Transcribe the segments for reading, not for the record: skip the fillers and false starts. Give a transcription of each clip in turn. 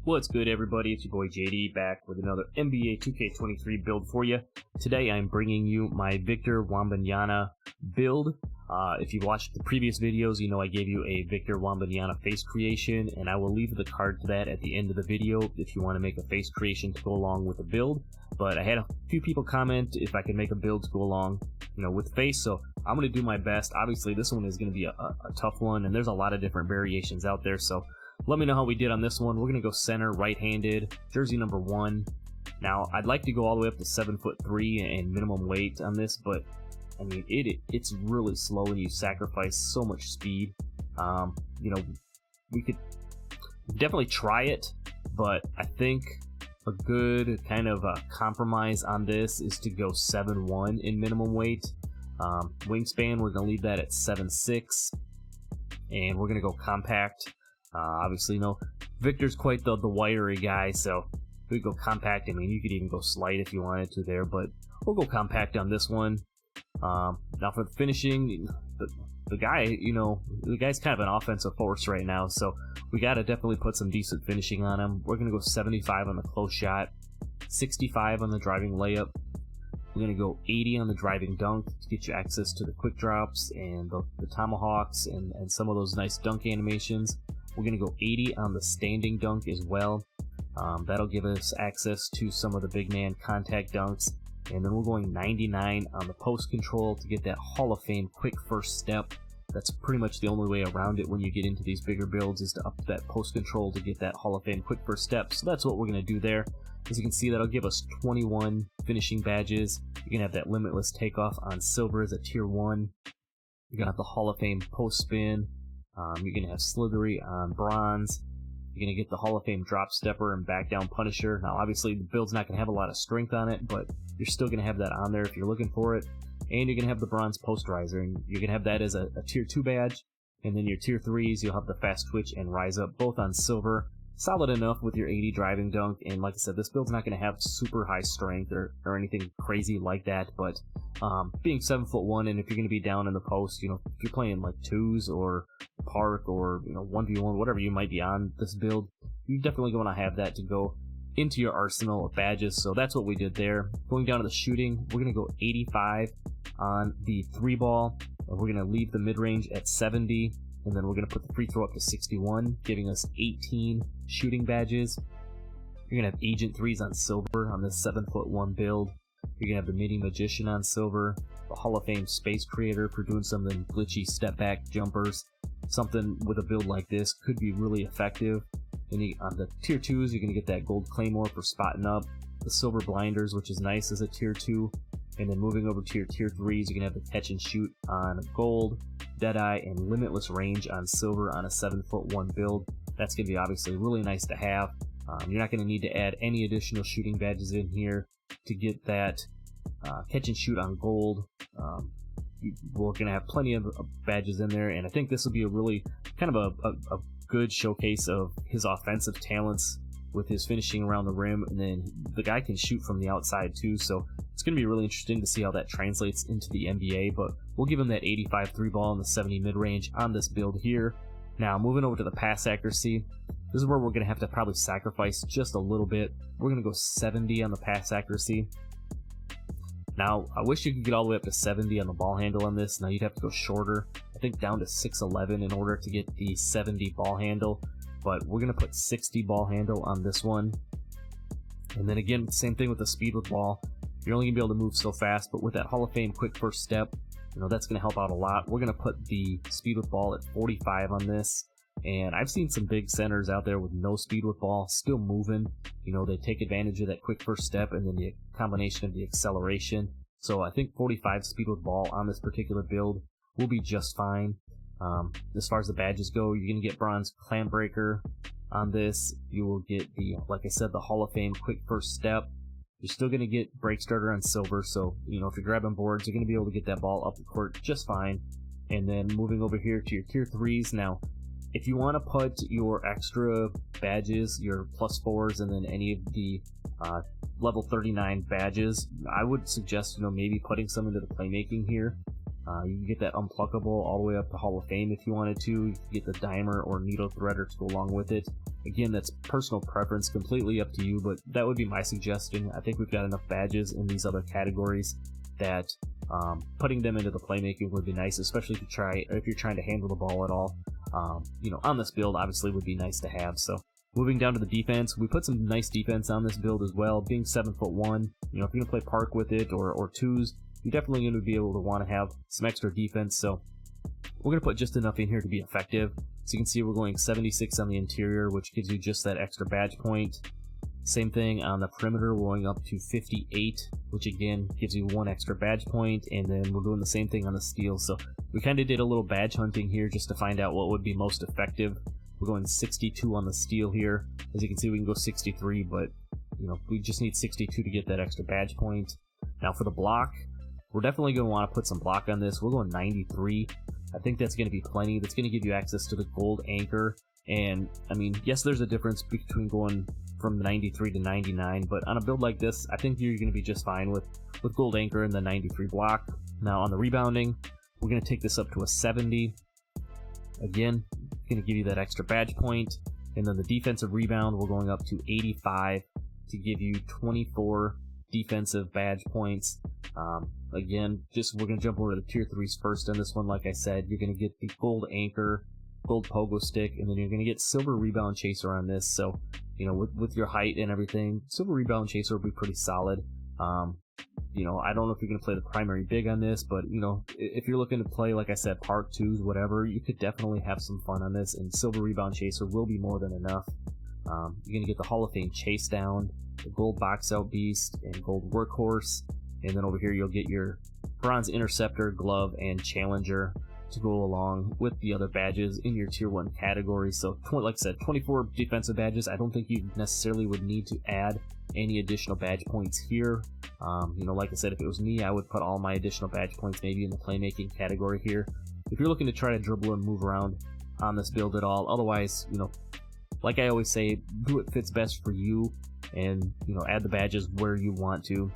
What's good, everybody? It's your boy JD back with another NBA 2K23 build for you. Today I'm bringing you my Victor Wembanyama build. If you've watched the previous videos, you know I gave you a Victor Wembanyama face creation, and I will leave the card to that at the end of the video if you want to make a face creation to go along with the build. But I had a few people comment if I could make a build to go along, with face, so I'm going to do my best. Obviously, this one is going to be a tough one, and there's a lot of different variations out there, so let me know how we did on this one. We're going to go center, right-handed, jersey number 1. Now, I'd like to go all the way up to 7'3" and minimum weight on this, but I mean, it's really slow and you sacrifice so much speed. We could definitely try it, but I think a good kind of compromise on this is to go 7'1" in minimum weight. Wingspan, we're going to leave that at 7'6", and we're going to go compact. Obviously, Victor's quite the wiry guy, so we go compact. I mean, you could even go slight if you wanted to there, but we'll go compact on this one. Now for the finishing, the guy's kind of an offensive force right now, so we got to definitely put some decent finishing on him. We're going to go 75 on the close shot, 65 on the driving layup. We're going to go 80 on the driving dunk to get you access to the quick drops and the tomahawks and some of those nice dunk animations. We're going to go 80 on the standing dunk as well. That'll give us access to some of the big man contact dunks. And then we're going 99 on the post control to get that Hall of Fame quick first step. That's pretty much the only way around it when you get into these bigger builds, is to up that post control to get that Hall of Fame quick first step. So that's what we're going to do there. As you can see, that'll give us 21 finishing badges. You're going to have that limitless takeoff on silver as a tier 1. You're going to have the Hall of Fame post spin. You're going to have Slithery on bronze. You're going to get the Hall of Fame drop stepper and back down punisher. Now, obviously, the build's not going to have a lot of strength on it, but you're still going to have that on there if you're looking for it. And you're going to have the bronze posterizer, and you're going to have that as a tier 2 badge. And then your tier 3s, you'll have the fast twitch and rise up, both on silver. Solid enough with your 80 driving dunk, and like I said, this build's not going to have super high strength or anything crazy like that, but being 7'1", and if you're going to be down in the post, if you're playing like 2s or park or 1v1, whatever you might be on this build, you're definitely going to have that to go into your arsenal of badges. So that's what we did there. Going down to the shooting, we're going to go 85 on the 3-ball, and we're going to leave the mid-range at 70. And then we're going to put the free throw up to 61, giving us 18 shooting badges. You're going to have Agent 3s on silver on this 7'1" build. You're going to have the Mini Magician on silver, the Hall of Fame Space Creator for doing some of the glitchy step back jumpers. Something with a build like this could be really effective. And on the tier 2s, you're going to get that Gold Claymore for spotting up, the Silver Blinders, which is nice as a tier 2. And then moving over to your tier 3s, you're going to have the Catch and Shoot on gold, Deadeye, and Limitless Range on silver on a 7'1" build. That's going to be obviously really nice to have. You're not going to need to add any additional shooting badges in here to get that Catch and Shoot on gold. We're going to have plenty of badges in there, and I think this will be a really kind of a good showcase of his offensive talents with his finishing around the rim, and then the guy can shoot from the outside too, so it's going to be really interesting to see how that translates into the NBA, but we'll give him that 85 3-ball and the 70 mid-range on this build here. Now, moving over to the pass accuracy, this is where we're going to have to probably sacrifice just a little bit. We're going to go 70 on the pass accuracy. Now, I wish you could get all the way up to 70 on the ball handle on this. Now, you'd have to go shorter, I think down to 6'11" in order to get the 70 ball handle. But we're going to put 60 ball handle on this one. And then again, same thing with the speed with ball. You're only going to be able to move so fast, but with that Hall of Fame quick first step, that's going to help out a lot. We're going to put the speed with ball at 45 on this. And I've seen some big centers out there with no speed with ball, still moving. They take advantage of that quick first step and then the combination of the acceleration. So I think 45 speed with ball on this particular build will be just fine. As far as the badges go, you're going to get bronze clamp breaker on this. You will get like I said, the Hall of Fame quick first step. You're still going to get break starter on silver, so if you're grabbing boards, you're going to be able to get that ball up the court just fine. And then moving over here to your tier 3s. Now, if you want to put your extra badges, your +4s, and then any of the level 39 badges, I would suggest maybe putting some into the playmaking here. You can get that unpluckable all the way up to Hall of Fame if you wanted to. You can get the dimer or needle threader to go along with it. Again, that's personal preference, completely up to you, but that would be my suggestion. I think we've got enough badges in these other categories that putting them into the playmaking would be nice, especially if you're trying to handle the ball at all. On this build, obviously would be nice to have. So moving down to the defense, we put some nice defense on this build as well. Being 7'1", if you're gonna play park with it or twos, you're definitely going to be able to want to have some extra defense. So we're going to put just enough in here to be effective. So you can see we're going 76 on the interior, which gives you just that extra badge point. Same thing on the perimeter, we're going up to 58, which again gives you 1 extra badge point, and then we're doing the same thing on the steal. So we kind of did a little badge hunting here just to find out what would be most effective. We're going 62 on the steal here. As you can see, we can go 63, but we just need 62 to get that extra badge point. Now for the block, we're definitely going to want to put some block on this. We're going 93. I think that's going to be plenty. That's going to give you access to the gold anchor. And, I mean, yes, there's a difference between going from 93 to 99, but on a build like this, I think you're going to be just fine with gold anchor and the 93 block. Now, on the rebounding, we're going to take this up to a 70. Again, going to give you that extra badge point. And then the defensive rebound, we're going up to 85 to give you 24 defensive badge points. Again, we're going to jump over to the tier 3s first on this one. Like I said, you're going to get the gold anchor, gold pogo stick, and then you're going to get silver rebound chaser on this. So, with your height and everything, silver rebound chaser will be pretty solid. I don't know if you're going to play the primary big on this, but, if you're looking to play, like I said, park twos, whatever, you could definitely have some fun on this, and silver rebound chaser will be more than enough. You're going to get the Hall of Fame chase down, the gold box out beast, and gold workhorse. And then over here you'll get your bronze interceptor, glove, and challenger to go along with the other badges in your tier 1 category. So like I said, 24 defensive badges. I don't think you necessarily would need to add any additional badge points here. Like I said, if it was me, I would put all my additional badge points maybe in the playmaking category here. If you're looking to try to dribble and move around on this build at all, otherwise, like I always say, do what fits best for you, and add the badges where you want to.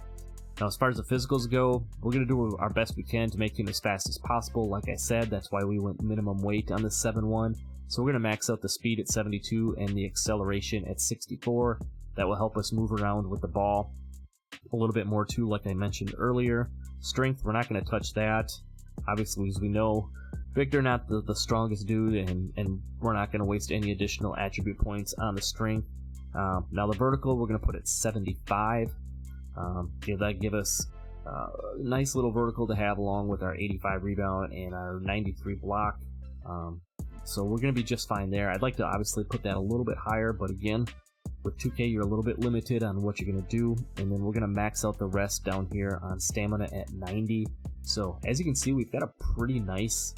Now, as far as the physicals go, we're going to do our best we can to make him as fast as possible. Like I said, that's why we went minimum weight on the 7'1". So we're going to max out the speed at 72 and the acceleration at 64. That will help us move around with the ball a little bit more too, like I mentioned earlier. Strength, we're not going to touch that. Obviously, as we know, Victor not the strongest dude, and we're not going to waste any additional attribute points on the strength. Now the vertical, we're going to put at 75. That give us a nice little vertical to have along with our 85 rebound and our 93 block. So we're going to be just fine there. I'd like to obviously put that a little bit higher, but again, with 2K you're a little bit limited on what you're going to do. And then we're going to max out the rest down here on stamina at 90. So as you can see, we've got a pretty nice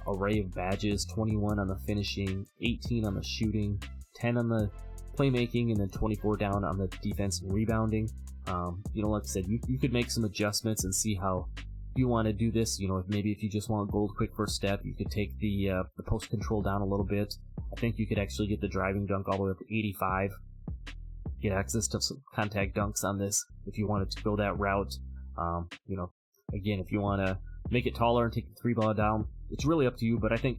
array of badges. 21 on the finishing, 18 on the shooting, 10 on the playmaking, and then 24 down on the defense and rebounding. Like I said, you could make some adjustments and see how you want to do this. Maybe if you just want gold quick first step, you could take the post control down a little bit. I think you could actually get the driving dunk all the way up to 85. Get access to some contact dunks on this if you wanted to go that route. Again, if you want to make it taller and take the 3-ball down, it's really up to you. But I think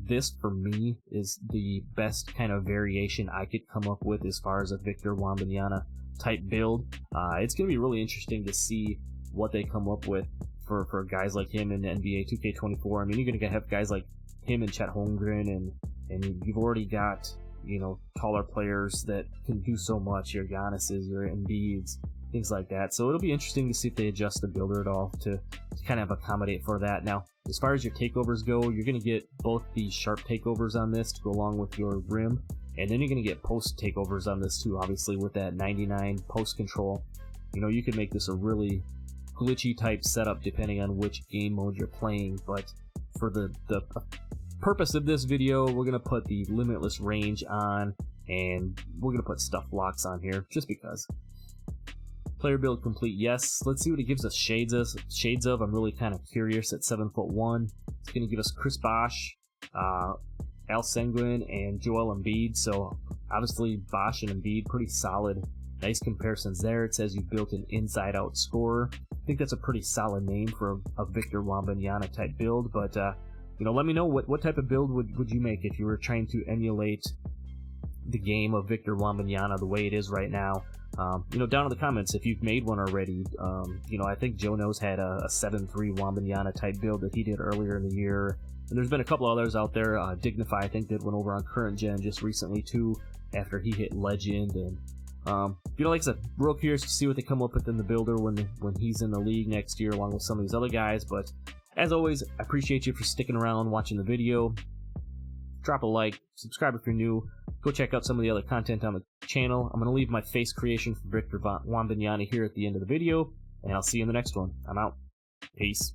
this for me is the best kind of variation I could come up with as far as a Victor Wembanyama type build. It's going to be really interesting to see what they come up with for guys like him in NBA 2K24. I mean, you're going to have guys like him and Chet Holmgren, and you've already got taller players that can do so much. Your Giannis's, your Embiid's, things like that. So it'll be interesting to see if they adjust the builder at all to kind of accommodate for that. Now, as far as your takeovers go, you're going to get both the sharp takeovers on this to go along with your rim. And then you're going to get post takeovers on this too, obviously with that 99 post control. You could make this a really glitchy type setup depending on which game mode you're playing, but for the purpose of this video, we're going to put the limitless range on, and we're going to put stuff blocks on here just because. Player build complete, yes. Let's see what it gives us shades of. I'm really kind of curious at 7'1". It's going to give us Chris Bosh, Al Sengun, and Joel Embiid. So obviously Bosh and Embiid, pretty solid Nice comparisons there. It says you built an inside-out scorer. I think that's a pretty solid name for a Victor Wembanyama type build, but let me know what type of build would you make if you were trying to emulate the game of Victor Wembanyama the way it is right now. Down in the comments if you've made one already. I think Joe Knows had a 7-3 Wembanyama type build that he did earlier in the year. And there's been a couple others out there. Dignify, I think, did one over on Current Gen just recently too, after he hit Legend. And like I said, real curious to see what they come up with in the builder when he's in the league next year, along with some of these other guys. But as always, I appreciate you for sticking around watching the video. Drop a like, subscribe if you're new. Go check out some of the other content on the channel. I'm going to leave my face creation for Victor Wembanyama here at the end of the video, and I'll see you in the next one. I'm out. Peace.